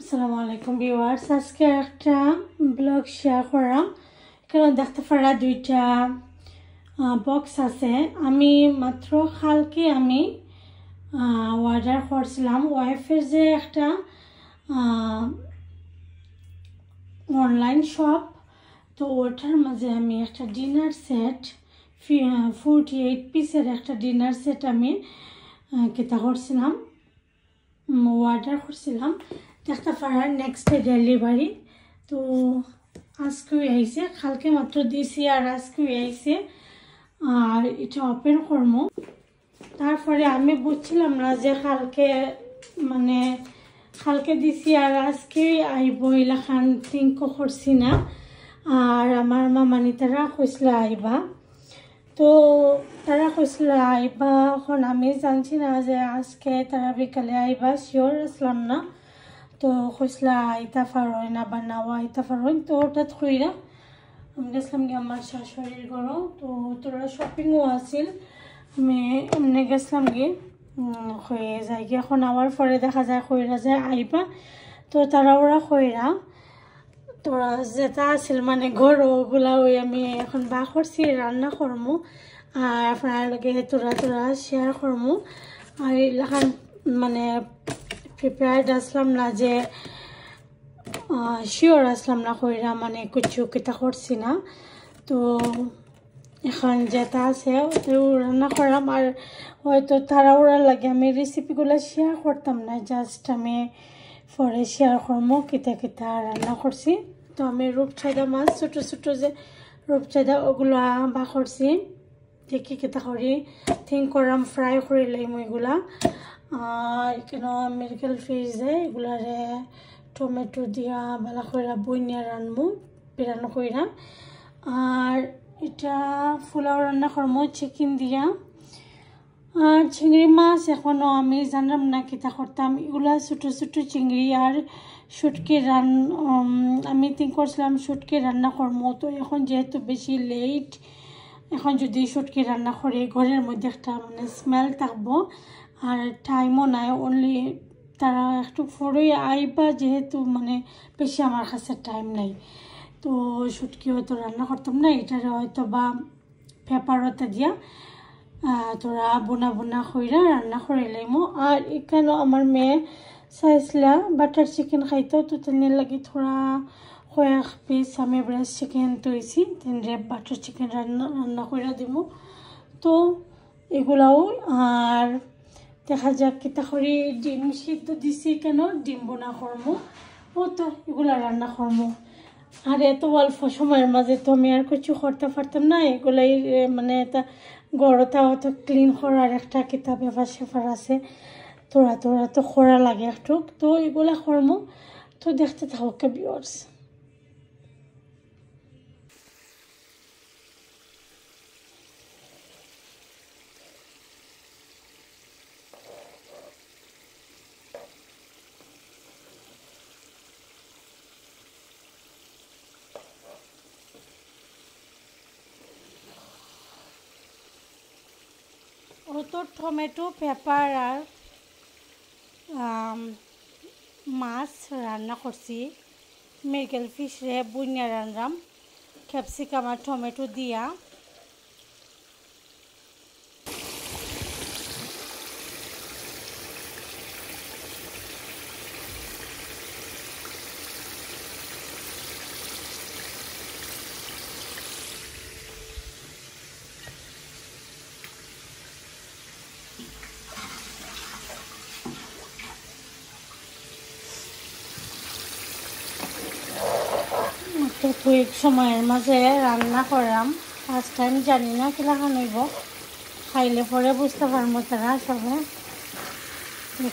আসসালামু আলাইকুম ভিউয়ার্স, আজকে একটা ব্লগ শেয়ার করলাম। এখানে দেখতে পারা দুইটা বক্স আছে। আমি মাত্র কালকে আমি অর্ডার করছিলাম ওয়াইফের যে একটা অনলাইন শপ, তো ওটার মাঝে আমি একটা ডিনার সেট 48 পিসের একটা ডিনার সেট আমি কেতা করছিলাম, অর্ডার করছিলাম। দেখতে পারার নেক্সট ডে ডেলিভারি। তো আজকেও আইছে, কালকে মাত্র দিয়েছি আর আজকেও আইছে। আর এটা ওপেন করবো। তারপরে আমি বুঝছিলাম না যে কালকে দিছি আর আজকে আইব, এলাকান থিঙ্ক করছি না। আর আমার মামানি তারা কইছিল আইবা, তো তারা কইছিল আইবা। এখন আমি জানছি না যে আজকে তারা বিকালে আইবা, শিওর আসলাম না। তো কইছিল আইতা পারোয় না বা নাও আইতা পারোয়। তো হঠাৎ কইরা আমি গেছিলাম কি আমার শাশুড়ির ঘরও, তো তোরা শপিংও আছিল। আমি এমনি গেছিলাম কি হয়ে যায় কি, এখন আওয়ার পরে দেখা যায় কইরা যায় আইবা। তো তারা ওরা কইরা তোরা যেটা আছিল ঘর ওগুলা ওই আমি এখন বা করছি রান্না করমু, আর আপনার লগে তোরা শেয়ার করমু। আর এলাকান প্রিপেয়ার্ড আসলাম না যে শিওর আসলাম না কইরা কিছু কিতা করছি না। তো এখন যেটা আছে ওটাও রান্না করলাম। আর হয়তো তারা ওরা লাগে আমি রেসিপিগুলো শেয়ার করতাম না, জাস্ট আমি পরে শেয়ার করবো কিতা রান্না করছি। তো আমি রূপচাঁদা মাছ ছোটো ছোটো যে রূপচাঁদা ওগুলো বা করছি, দেখি কিতা করি থিঙ্ক করলাম ফ্রাই করে লাইম ওইগুলা। আর এখানে মেডিকেল ফিশ যে এগুলারে টমেটো দিয়া ভালো করে বইনিয়া রানবো বিরানো কইরা। আর এটা পোলাও রান্না করবো চিকেন দিয়া। আর চিংড়ি মাছ এখনও আমি জানলাম না কিতা করতাম, এগুলা ছোটো ছোটো চিংড়ি আর শুটকি আমি থিঙ্ক করছিলাম শুটকি রান্না করবো। তো এখন যেহেতু বেশি লেট, এখন যদি শুটকি রান্না করি ঘরের মধ্যে একটা স্মেল থাকবো আর টাইমও নাই। অনলি তারা একটু পরেই আইবা, যেহেতু বেশি আমার কাছে টাইম নাই। তো শুটকি হয়তো রান্না করতাম না, এটারে হয়তো বা পেপারতে দিয়া তোরা বোনা কইরা রান্না করে লাইমো। আর এখানেও আমার মেয়ে চাইছিলা বাটার চিকেন খাইতো, তো তেনের লাগি থোড়া কয়েক পিস আমি ব্রেস্ট চিকেন তৈছি, তেনরে বাটার চিকেন রান্না করে দিব। তো এগুলাও আর দেখা যাক কিতা করি। ডিম সিদ্ধ দিছি, কেন ডিম বোনা করবো, ও তো এগুলা রান্না করবো। আর এত অল্প সময়ের মাঝে তো আমি আর কিছু করতে পারতাম না। এগুলাই এটা গড়তা অত ক্লিন করার একটা কিতাব ব্যাপার সেপার আছে, তোরা তো করা লাগে একটু। তো এগুলা করবো। তো দেখতে থাকো ভিউয়ার্স। ও তো টমেটো পেপার আর মাছ রান্না করছি, মেডিকেল ফিশ রে বুনিয়া রান্নাম ক্যাপসিকাম আর টমেটো দিয়া। তো কুইক সময়ের মাঝে রান্না করলাম, ফার্স্ট টাইম, জানি না কিলাখান হইব, খাইলে পরে বুঝতে পারবো তারা সবে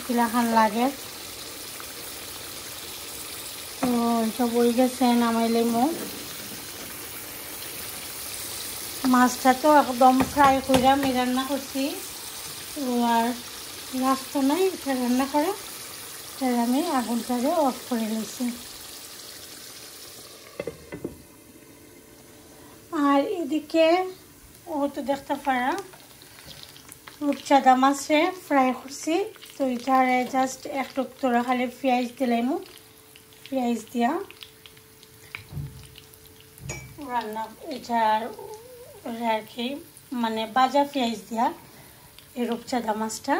কিলাখান লাগে। তো সব বই গেছে নামাইলে মাছটা তো একদম ফ্রাই করে আমি রান্না করছি। তো আর লাস্ট নাই এটা রান্না করে, এটা আমি আগুনটারে অফ করে নিয়েছি। আর এদিকে ও তো দেখতে পারা রূপচাঁদা মাছে ফ্রাই করছি। তো এটারে জাস্ট একটু তোরা খালি পেঁয়াজ দিলাইমু, পেঁয়াজ দিয়া রান্না, এটার আর কি মানে ভাজা পেঁয়াজ দিয়া এই রূপচাঁদা মাছটা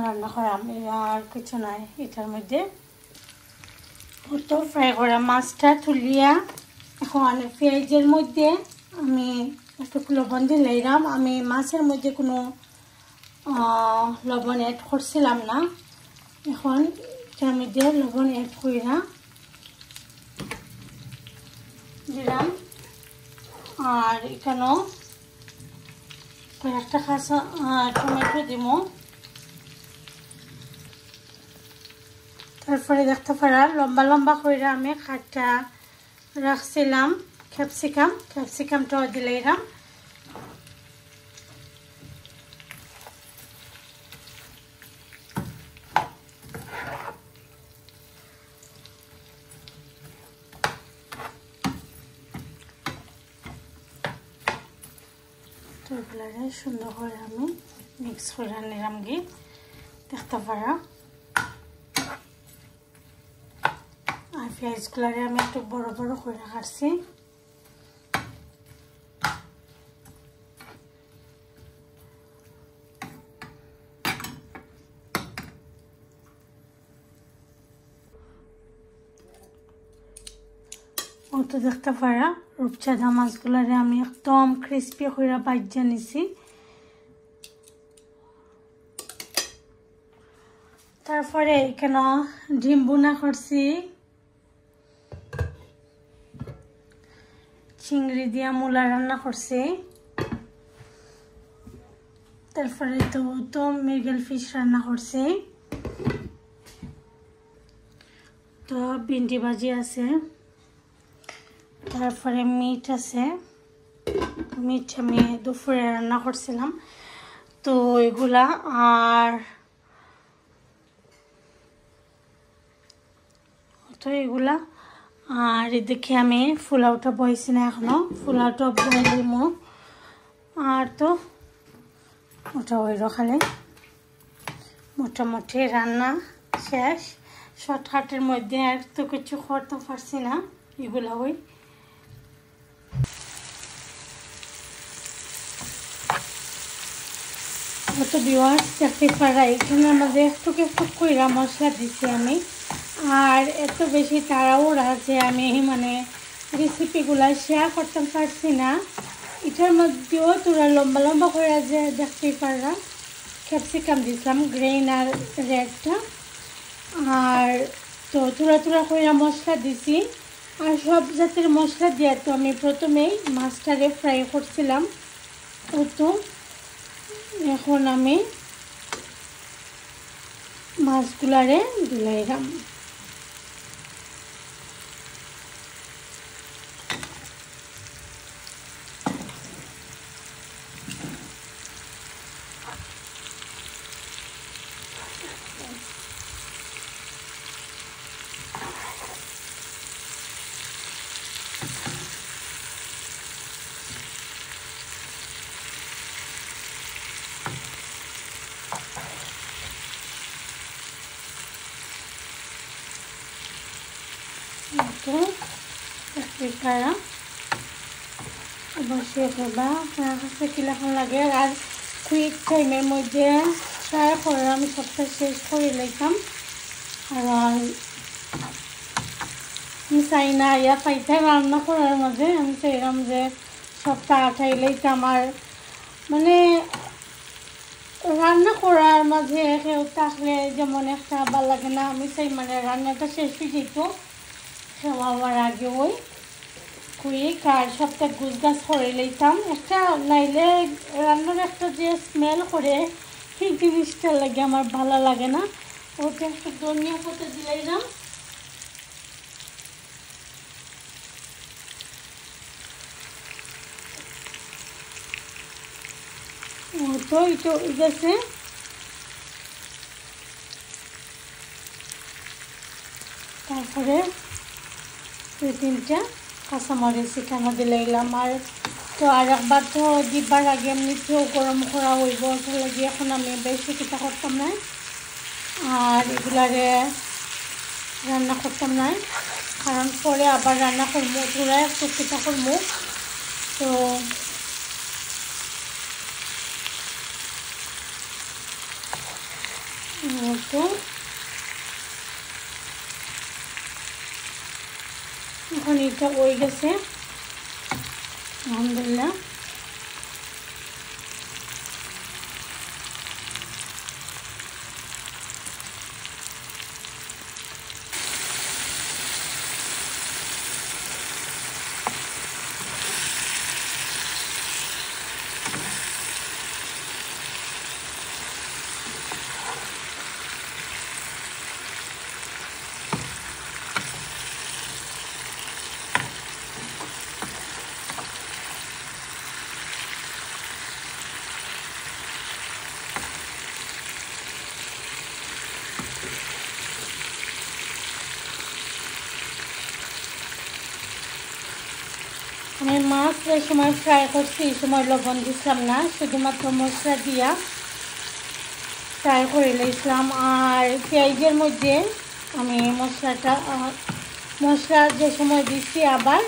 রান্না করা, আর কিছু নাই এটার মধ্যে। তো ফ্রাই করা মাছটা তুলিয়া এখন পেঁয়াজের মধ্যে আমি একটু লবণ দিলাম। আমি মাছের মধ্যে কোনো লবণ অ্যাড করছিলাম না, এখন এটার মধ্যে লবণ অ্যাড কইরা দিলাম। আর এখানেও কয়েকটা কাঁচা টমেটো দিব। তারপরে দেখতে পারা লম্বা লম্বা করে আমি কাটটা রাখছিলাম ক্যাপসিকামটাও দিলাম। তো এগুলারে সুন্দর করে আমি মিক্স করে নিলাম গিয়ে দেখতে পারা। আর পেঁয়াজগুলারে আমি একটু বড় বড় করে কাটছি। তো দেখতে পারা রূপচাঁদা মাছগুলারে আমি একদম ক্রিস্পি করে ভাজা নিছি। তারপরে এখানে ডিম বোনা করছি, চিংড়ি দিয়া মূলা রান্না করছি, তারপরে তো মৃগেল ফিশ রান্না করছি, তো ভিন্ডি ভাজি আছে, তারপরে মিট আছে। মিট আমি দুপুরে রান্না করছিলাম। তো এগুলা আর এদিকে আমি পোলাওটা বইছি না, এখনো পোলাওটা বই দিব। আর তো ওটা ওই রখালে মোটামুটি রান্না শেষ। শর্টকাটের মধ্যে আর তো কিছু করতে পারছি না, এগুলা ওই তো ভিউয়ার্স দেখতে পারা। এখানে আমাদের একটু কইরা মশলা দিচ্ছি আমি, আর এত বেশি তাড়াহুড়া যে আমি মানে রেসিপিগুলা শেয়ার করতে পারছি না। এটার মধ্যেও তোরা লম্বা লম্বা করে যে দেখতে পারা ক্যাপসিকাম দিছিলাম, গ্রিন আর রেডটা, আর তো তোরা কইরা মশলা দিছি। আর সব জাতের মশলা দিয়ে তো আমি প্রথমেই মাছটারে ফ্রাই করছিলাম। তো এখন আমি মাছগুলারে দিলাম। তো পারা অবশ্যই করবা, আপনার কাছে কিরকম লাগে। আর কুইক টাইমের মধ্যে ট্রাই করে আমি সবটা শেষ করে লাইতাম, কারণ আমি চাই না ইয়া পাইতে রান্না করার মাঝে। আমি চাইলাম যে সব তাড়াতাড়ি লাইতাম। আর মানে রান্না করার মাঝে কেউ থাকলে যেমন একটা ভালো লাগে না। আমি চাই মানে রান্নাটা শেষ হয়ে যেত খাওয়ার আগে ওই কুইক আর সবটা গুছ গাছ করে লইতাম। একটা নাইলে রান্নার একটা যে স্মেল করে সেই জিনিসটা লাগে আমার ভালো লাগে না। ওটা একটু ধনিয়া পাতা দিলাম, তো এটা গেছে। তারপরে 2-3টা কাঁচামরিচ এখানে দিলাম। আর তো আর একবার তো দিবার আগে এমনিতেও গরম করা হইব, ওটা লাগে এখন আমি বেশি কিতা করতাম না। আর এগুলারে রান্না করতাম না, কারণ পরে আবার রান্না করবো, পুরা একটু পিঠা করবো। তো তো এখন এটা হয়ে গেছে আলহামদুলিল্লাহ। আমি মাছ এই সময় ফ্রাই করছি, এই সময় লবণ দিছিলাম না, শুধুমাত্র মশলা দিয়া ফ্রাই করে নিয়েছিলাম। আর পেঁয়াজের মধ্যে আমি মশলা যে সময় দিচ্ছি আবার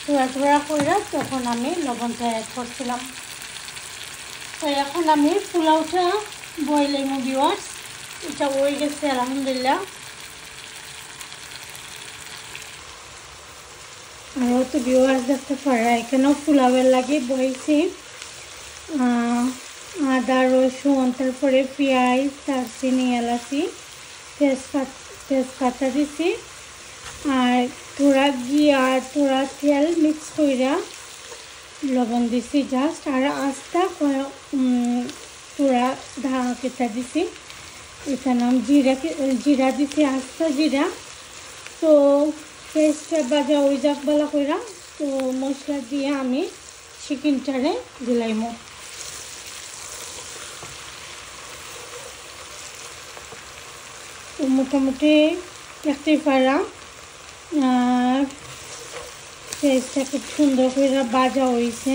টুকরা করে, তখন আমি লবণটা অ্যাড করছিলাম। তো এখন আমি পোলাওটা বয়েল ভিউয়ার্স, এটা হয়ে গেছে আলহামদুলিল্লাহ। আরও তো ভিউয়ার্স দেখতে পারে, এখানেও পোলাওয়ের লাগে বয়েছি আদা রসুন, তারপরে পেঁয়াজ, দারচিনি, এলাচি, তেজপাতা দিছি, আর থোড়া ঘি আর থোড়া তেল মিক্স করে লবণ দিছি জাস্ট, আর আস্তা থোড়া কেটা দিছি, এটার নাম জিরা দিছি, আস্তা জিরা। তো পেস্টটা বাজা ওই যাক বালা কইরা, তো মশলা দিয়ে আমি চিকেনটারে দিলাইমো। তো মোটামুটি দেখতেই পারা পেস্টটা খুব সুন্দর করে বাজা হয়েছে।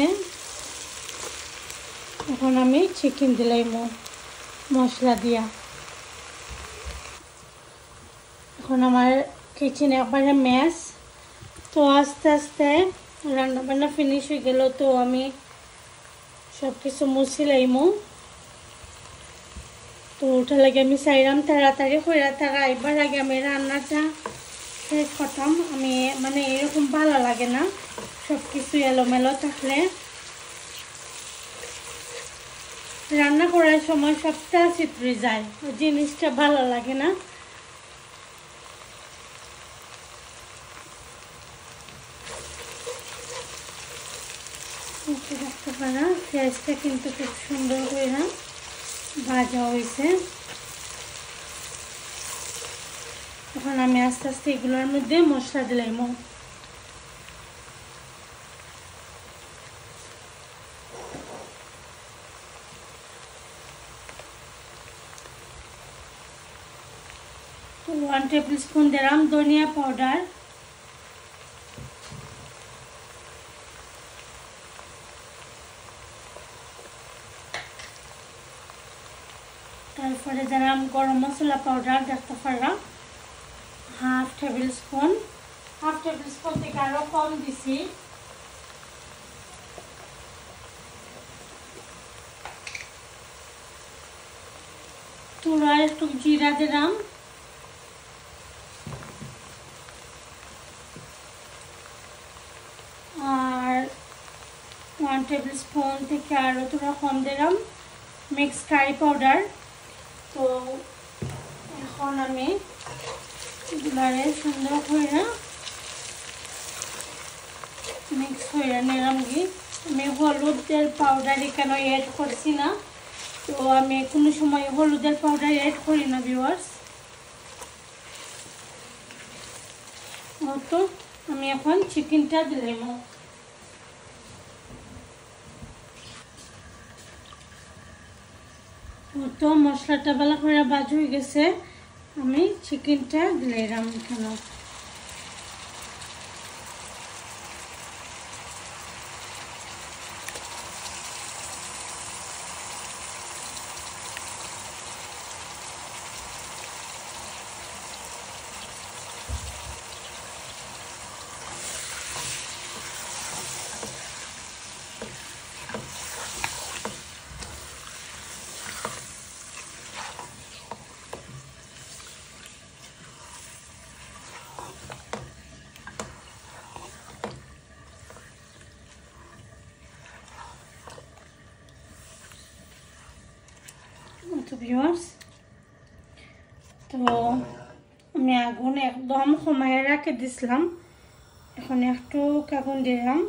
এখন আমি চিকেন দিলাইমো মশলা দিয়া। এখন আমার কিচেন একবারে ম্যাস। তো আস্তে আস্তে রান্নাবান্না ফিনিশ হয়ে গেল, তো আমি সব কিছু মুছিলাইমো। তো ওটা লাগে আমি চাইলাম তাড়াতাড়ি করে তারা এবার আগে আমি রান্নাটা শেষ করতাম। আমি মানে এরকম ভালো লাগে না সব কিছু এলোমেলো থাকলে, রান্না করার সময় সবটা চিত্রে যায়, ওই জিনিসটা ভালো লাগে না। দেখতে পারা পেঁয়াজটা কিন্তু খুব সুন্দর করে ভাজা হয়েছে। এখন আমি আস্তে আস্তে এগুলোর মধ্যে মশলা দিলাম। তো 1 টেবিল স্পুন দিলাম ধনিয়া পাউডার, তারপরে দিলাম গরম মশলা পাউডার, দেখতে পারা হাফ টেবিল স্পুন থেকে আরো কম দিছি। তোরা একটু জিরা দিলাম, আর 1 টেবিল স্পুন থেকে আরো তোরা কম দিলাম মিক্স কারি পাউডার। তো এখন আমি এগুলারে সুন্দর করে মিক্স করে নিলাম। কি আমি হলুদের পাউডার এখানে অ্যাড করছি না, তো আমি কোনো সময় হলুদের পাউডার অ্যাড করি না ভিউয়ার্স। তো আমি এখন চিকেনটা দিলাম। তো মশলাটা ভালো করে ভাজা হয়ে গেছে, আমি চিকেনটা দিলাম এখানে। তো ভিউয়ার্স, তো আমি আগুন একদম কমায় রেখে দিছিলাম, এখন একটু আগুন দিলাম।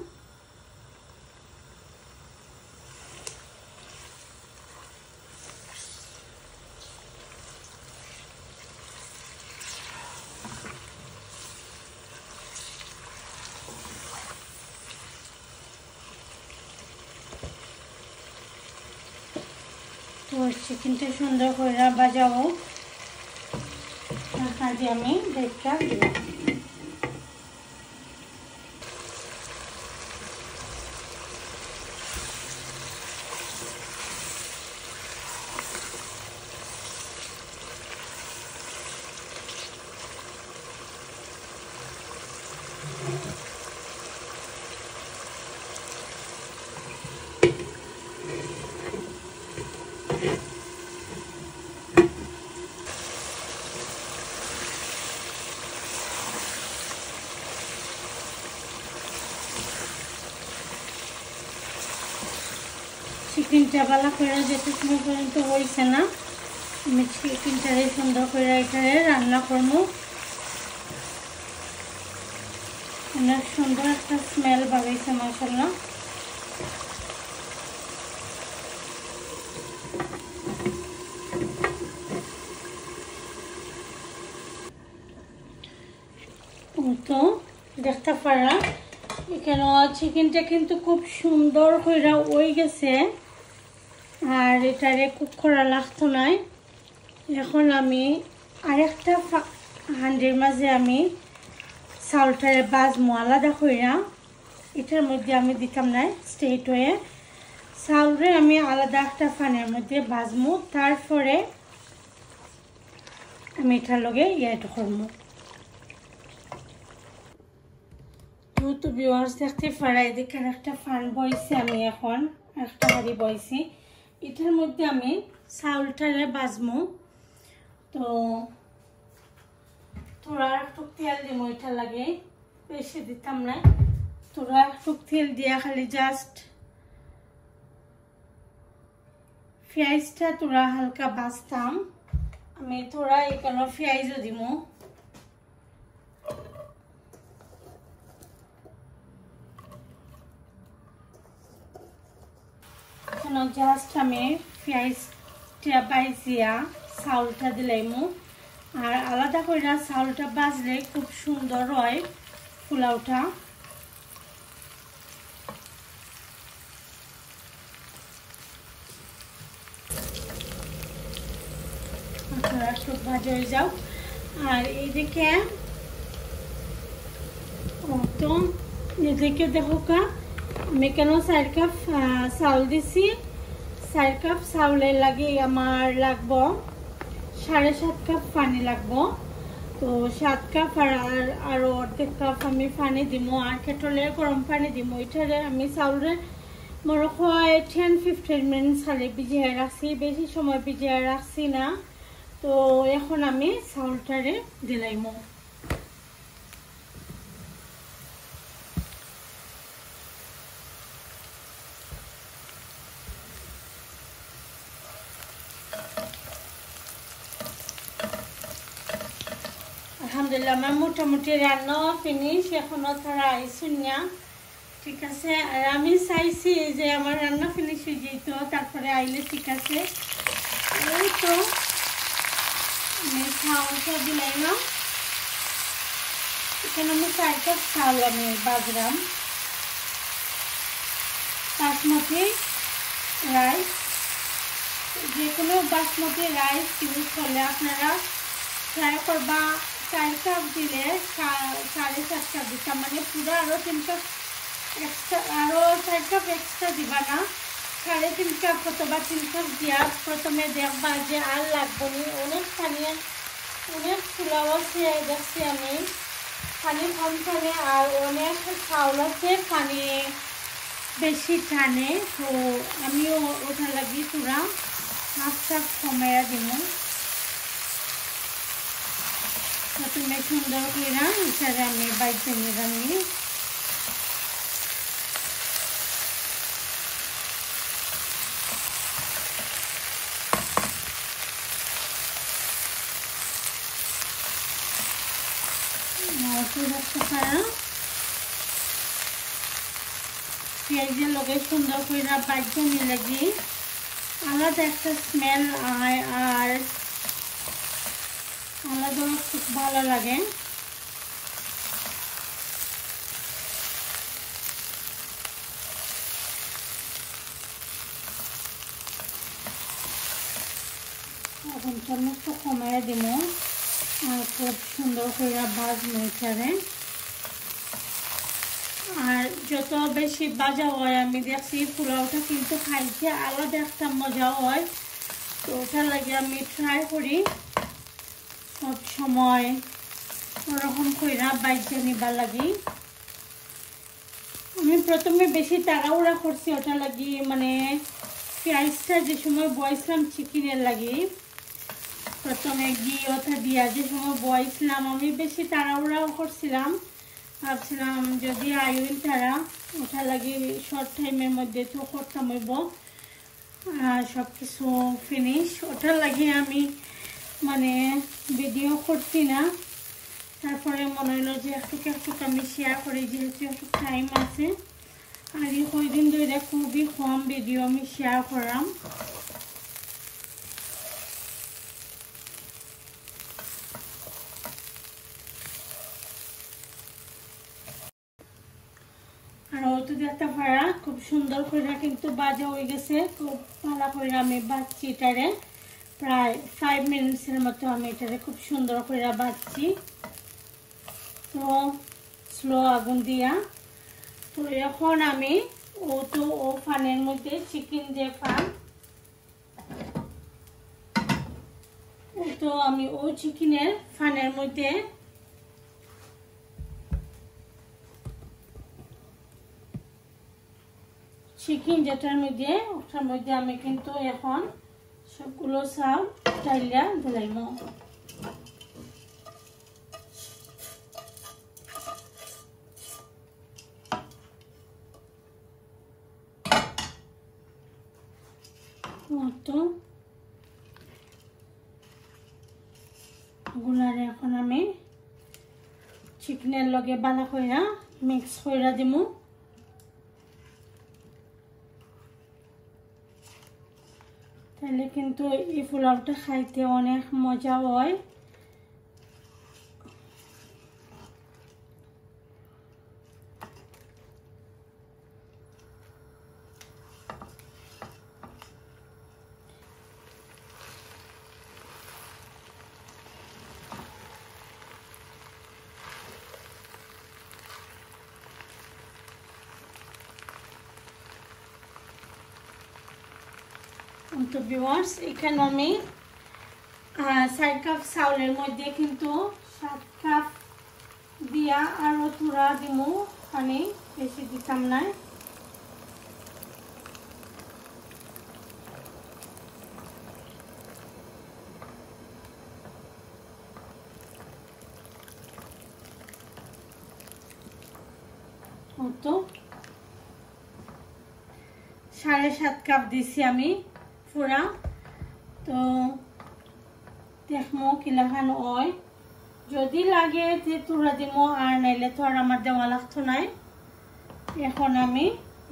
তো চিকেনটা সুন্দর করে বাজাবো, কাজে আমি দেখটা দিলাম। চিকেনটা ভালো করে যেতে সময় পর্যন্ত হয়েছে না, আমি চিকেনটারে সুন্দর করে এটারে রান্না করবো। অনেক সুন্দর একটা স্মেল বাড়াইছে মাশাআল্লাহ। তো দেখতে পারা এখানে চিকেনটা কিন্তু খুব সুন্দর করে হয়ে গেছে, আর এটারে কুক করা লাগতো নাই। এখন আমি আরেকটা হান্ডির মাঝে আমি চাউলটারে বাজমো আলাদা কইরা, এটার মধ্যে আমি দিতাম না স্ট্রেট হয়ে, চাউলরে আমি আলাদা একটা ফানের মধ্যে বাজমো, তারপরে আমি এটার লগে ইয়েটা করবো। তো ভিউয়ার্স দেখতে পারা এদিকে একটা ফান বইছি, আমি এখন একটা হাঁড়ি বইছি, এটার মধ্যে আমি চাউলটারে বাজমো। তো তোরা একটু তেল দিব, এটা লাগে বেশি দিতাম না, তোরা একটু তেল দিয়া খালি জাস্ট পেঁয়াজটা তোরা হালকা বাজতাম, আমি তোরা এখানে পেঁয়াজও দিব। জাস্ট আমি পেঁয়াজটা বাইজিয়া চাউলটা দিলাইমু, আর আলাদা করে চাউলটা বাজলে খুব সুন্দর হয় পোলাওটা। আপনারা একটু ভাজা হয়ে যাও। আর এইদিকে তো এদিকে দেখো কা আমি কেন 4 কাপ চাউল দিছি, 4 কাপ চাউলের লাগে আমার লাগবো 7.5 কাপ পানি লাগবো। তো 7 কাপ আর অর্ধেক কাপ আমি পানি দিব, আর কেটলে গরম পানি দিব। এটারে আমি চাউলের মনে হয় 10-15 মিনিট খালি ভিজিয়ে রাখছি, বেশি সময় ভিজিয়ে রাখছি না। তো এখন আমি চাউলটারে দিলাইমো। আলহামদুলিল্লাহ আমার মোটামুটি রান্না ফিনিশ, এখনো তারা আইসুন না, ঠিক আছে। আর আমি চাইছি যে আমার রান্না ফিনিশ হয়ে যেত, তারপরে আইলে ঠিক আছে। এই তো আমি চাউলটা দিলাম, এখানে আমি 4 কাপ চাউল আমি বাজরাম, বাসমতি রাইস, যে কোনো বাসমতি রাইস ইউজ করলে আপনারা ট্রাই করবা 4 কাপ দিলে 7.5 কাপ দিতাম, মানে পুরো আরও 3 কাপ এক্সট্রা, আরও 4 কাপ এক্সট্রা দিবা না, 3.5 কাপ অথবা 3 কাপ দিয়া প্রথমে দেখবা যে আর লাগবো না। অনেক পানি, অনেক পোলাও আছে দেখছি আমি পানি কম টানে, আর অনেক চাউল আছে পানি বেশি টানে। তো আমিও ওটা লাগি পুরা 1/2 কাপ কমাইয়া দিব। প্রথমে সুন্দর করে এটারে আমি বাইতে নিলাম। পেঁয়াজের লগে সুন্দর করে বাজতে নিলে আলাদা একটা স্মেল হয় আর আলাদা খুব ভালো লাগে। এখন চামচ তো কমায় দিব আর খুব সুন্দর করে ভাজবো এখানে। আর যত বেশি ভাজা হয় আমি দেখছি পোলাওটা কিন্তু খাইতে আলাদা একটা মজা হয়। তো ওটা লাগে আমি ট্রাই করি সব সময় ওরকম করে ভাজা নিবার লাগি। আমি প্রথমে বেশি তাড়াহুড়া করছি ওটা লাগি, মানে পেঁয়াজটা যে সময় বয়েছিলাম চিকেনের লাগি, প্রথমে ঘি ওটা দিয়া যে সময় বয়েছিলাম আমি বেশি তাড়াহুড়াও করছিলাম। ভাবছিলাম যদি আইল তারা ওটা লাগে শর্ট টাইমের মধ্যে তো করতাম হইব সব কিছু ফিনিশ। ওটা লাগে আমি মানে ভিডিও করছি না। তারপরে মনে হলো যে একটু আমি শেয়ার করি যেহেতু একটু টাইম আছে। আর এই কয়দিন ধরে খুবই কম ভিডিও আমি শেয়ার করলাম। আর ওটা দেখতে পারা খুব সুন্দর করে কিন্তু ভাজা হয়ে গেছে। খুব ভালো করে আমি ভাজছি এটারে, প্রায় 5 মিনিটসের মতো আমি এটারে খুব সুন্দর করে ভাজছি। তো স্লো আগুন দিয়া। তো এখন আমি ও ফানের মধ্যে চিকেন যে ফান তো আমি ও চিকেনের ফানের মধ্যে চিকেন যেটার মধ্যে ওটার মধ্যে আমি কিন্তু এখন সবগুলো চাল ডাইলা দিলাম। তো গুলারে এখন আমি চিকেনের লগে বালা কইরা মিক্স কইরা দিমু। তাহলে কিন্তু এই পোলাওটা খাইতে অনেক মজা হয়। তো ভিউয়ার্স এখানে আমি 4 কাপ চাউলের মধ্যে কিন্তু 7 কাপ দিয়া আরো তুরা দিমু, পানি বেশি দিতাম না। তো 7.5 কাপ দিছি আমি পুরা। তো দেখমো কিলাখান হয়, যদি লাগে যে তুরা দিমো আর নাইলে তো আর আমার দেওয়া লাগতো নাই। এখন আমি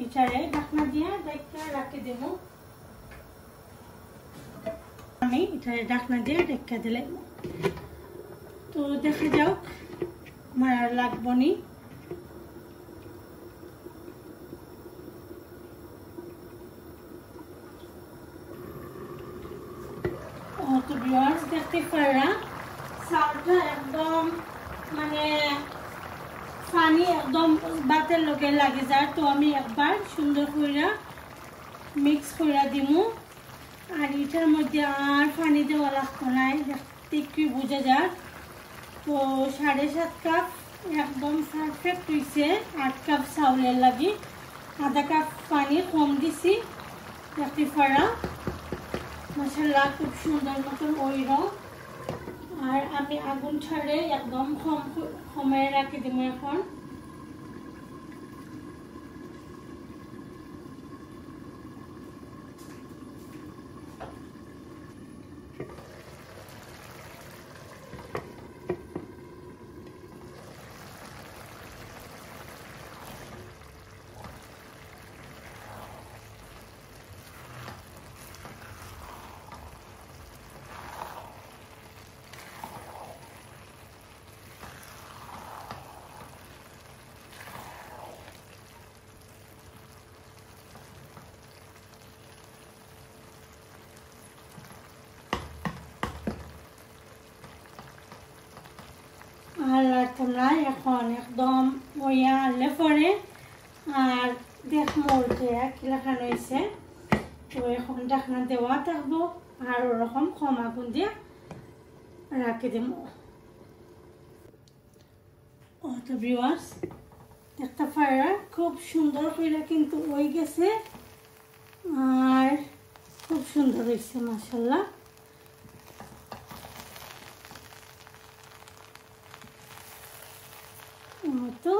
এটারে ঢাকনা দিয়ে ঢেকে রাখি দেব। আমি এটারে ঢাকনা দিয়ে ঢেকে দিলে তো দেখা যাক আমার আর লাগবো নি। তো ভিউয়ার্স দেখতে পারা চাউলটা একদম মানে পানি একদম ভাতের লগে লাগে যায়। তো আমি একবার সুন্দর করে মিক্স করে দিমু। আর এটার মধ্যে আর পানি দেওয়া লাগতো না, দেখতে কি বোঝা যায়। তো 7.5 কাপ একদম পারফেক্ট হয়েছে। 8 কাপ চাউলের লাগি আধা কাপ পানি কম দিছি। দেখতে পারা মাশাআল্লাহ খুব সুন্দর মতন ওইর। আর আমি আগুন ছাড়ে একদম কমায় রাখি দিব এখন। আর তোমরা এখন একদম ওইয়া আনলে পরে আর দেখমো উল্টে কি লেখানো হয়েছে। তো এখন ঢাকনা দেওয়া থাকবো আর ওরকম কম আগুন দিয়ে রাখি দেব। ও তো ভিউয়ার্স দেখতে পারা খুব সুন্দর করে কিন্তু হয়ে গেছে আর খুব সুন্দর হয়েছে মাশাআল্লাহ। তো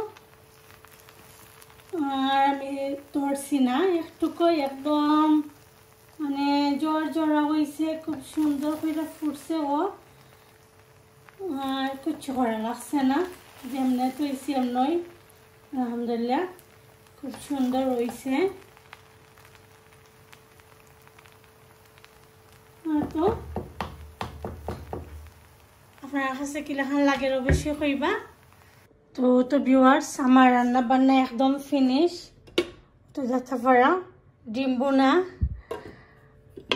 আর আমি ধরছি না একটুকু একদম মানে জড়া হয়েছে, খুব সুন্দর করে ফুটছে ও আর কিছু করা লাগছে না, যেমনি তো এমনই আলহামদুলিল্লাহ খুব সুন্দর হয়েছে। তো আপনার কাছে কিলাখান লাগে অবশ্যই কইবা। তো ভিউয়ার্স আমার রান্না বান্না একদম ফিনিশ। তো যাতে পারা ডিম বোনা,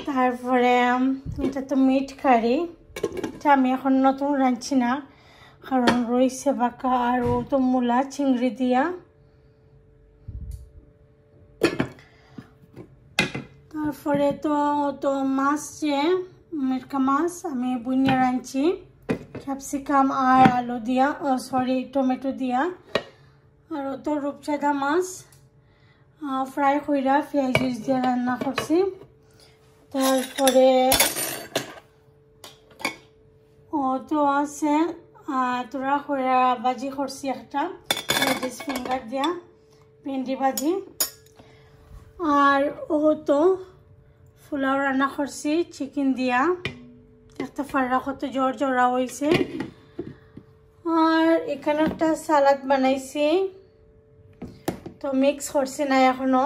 তারপরে এটা তো মিট কারি, এটা আমি এখন নতুন রাঁধছি না কারণ রয়েছে বাঁকা আর ও তো মূলা চিংড়ি দিয়া। তারপরে তো মাছ যে মিরকা মাছ আমি বুনিয়া রাঁধছি ক্যাপসিকাম আর আলু দিয়া, সরি টমেটো দিয়া। আর তো রূপচাঁদা মাছ ফ্রাই কইরা পেঁয়াজ দিয়ে রান্না করছি। তারপরে ও তো আছে তোরা কইরা ভাজি করছি একটা লেডিস ফিঙ্গার দিয়া ভেন্ডি ভাজি। আর ও তো পোলাও রান্না করছি চিকেন দিয়া, একটা ফাড়া কত জড়া হয়েছে। আর এখানে একটা সালাদ বানাইছি, তো মিক্স করছি না এখনো।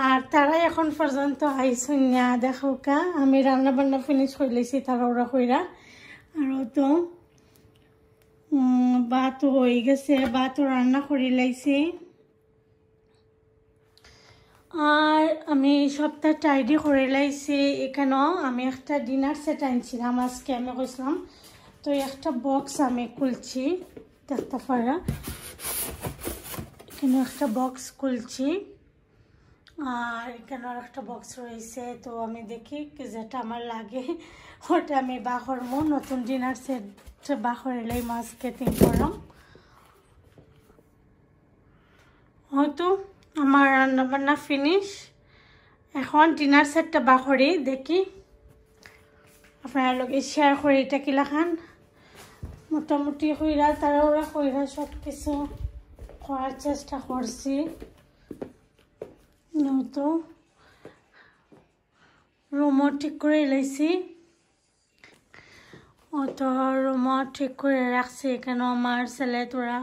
আর তারা এখন পর্যন্ত আইসুন না, দেখো কা আমি রান্না বান্না ফিনিশ করে লেছি তারা ওরা কইরা। আর তো ভাত হয়ে গেছে, ভাতও রান্না করে লাইছি। আর আমি সবটা টাইডি করে লাইছি। এখানেও আমি একটা ডিনার সেট আনছিলাম আজকে, আমি কইছিলাম তো একটা বক্স আমি খুলছি দেখতে পারা, এখানে একটা বক্স খুলছি আর এখানে আর একটা বক্স রয়েছে। তো আমি দেখি যেটা আমার লাগে ওটা আমি বাহরম, নতুন ডিনার সেট বাহরেলাই মাছ কেটিং করলাম। হয়তো আমার রান্না বান্না ফিনিশ, এখন ডিনার সেটটা বাহরি দেখি আপনার লগে শেয়ার করে এটা কিলাখান মোটামুটি কইরা তারা ওরা কইরা সব কিছু করার চেষ্টা করছি। তো রুমও ঠিক করে লাইছি, ও তো রুমও ঠিক করে রাখছি। এখানে আমার ছেলে তোরা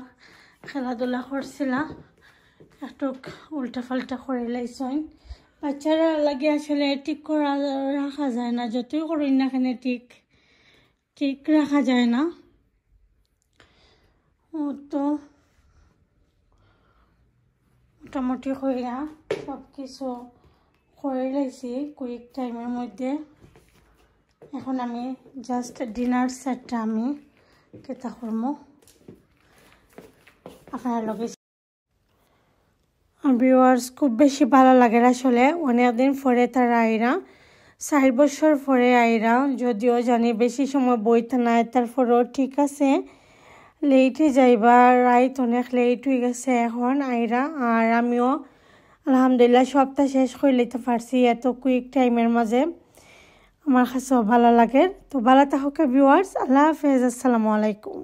খেলাধুলা করছিল, একটু উল্টা পাল্টা করে লাইছেন। বাচ্চারা লাগে আসলে ঠিক করা রাখা যায় না, যতই করি না কেন ঠিক রাখা যায় না। ও তো মোটামুটি কইরা সব কিছু করে লাইছি কুইক টাইমের মধ্যে। এখন আমি জাস্ট ডিনার সেটটা আমি কেতা করবো আপনার লগে। ভিউয়ার্স খুব বেশি ভালো লাগে আসলে, অনেকদিন পরে তারা আইরা 4 বছর পরে আইরা, যদিও জানি বেশি সময় বইতে নাই, তারপরেও ঠিক আছে লেটে যাইবা, রাইত অনেক লেট হয়ে গেছে এখন আইরা। আর আমিও আলহামদুলিল্লাহ সবটা শেষ করে লইতে পারছি এত কুইক টাইমের মাঝে, আমার কাছেও ভালো লাগে। তো ভালো থাকুক ভিউয়ার্স, আল্লাহ হাফেজ, আসসালামু আলাইকুম।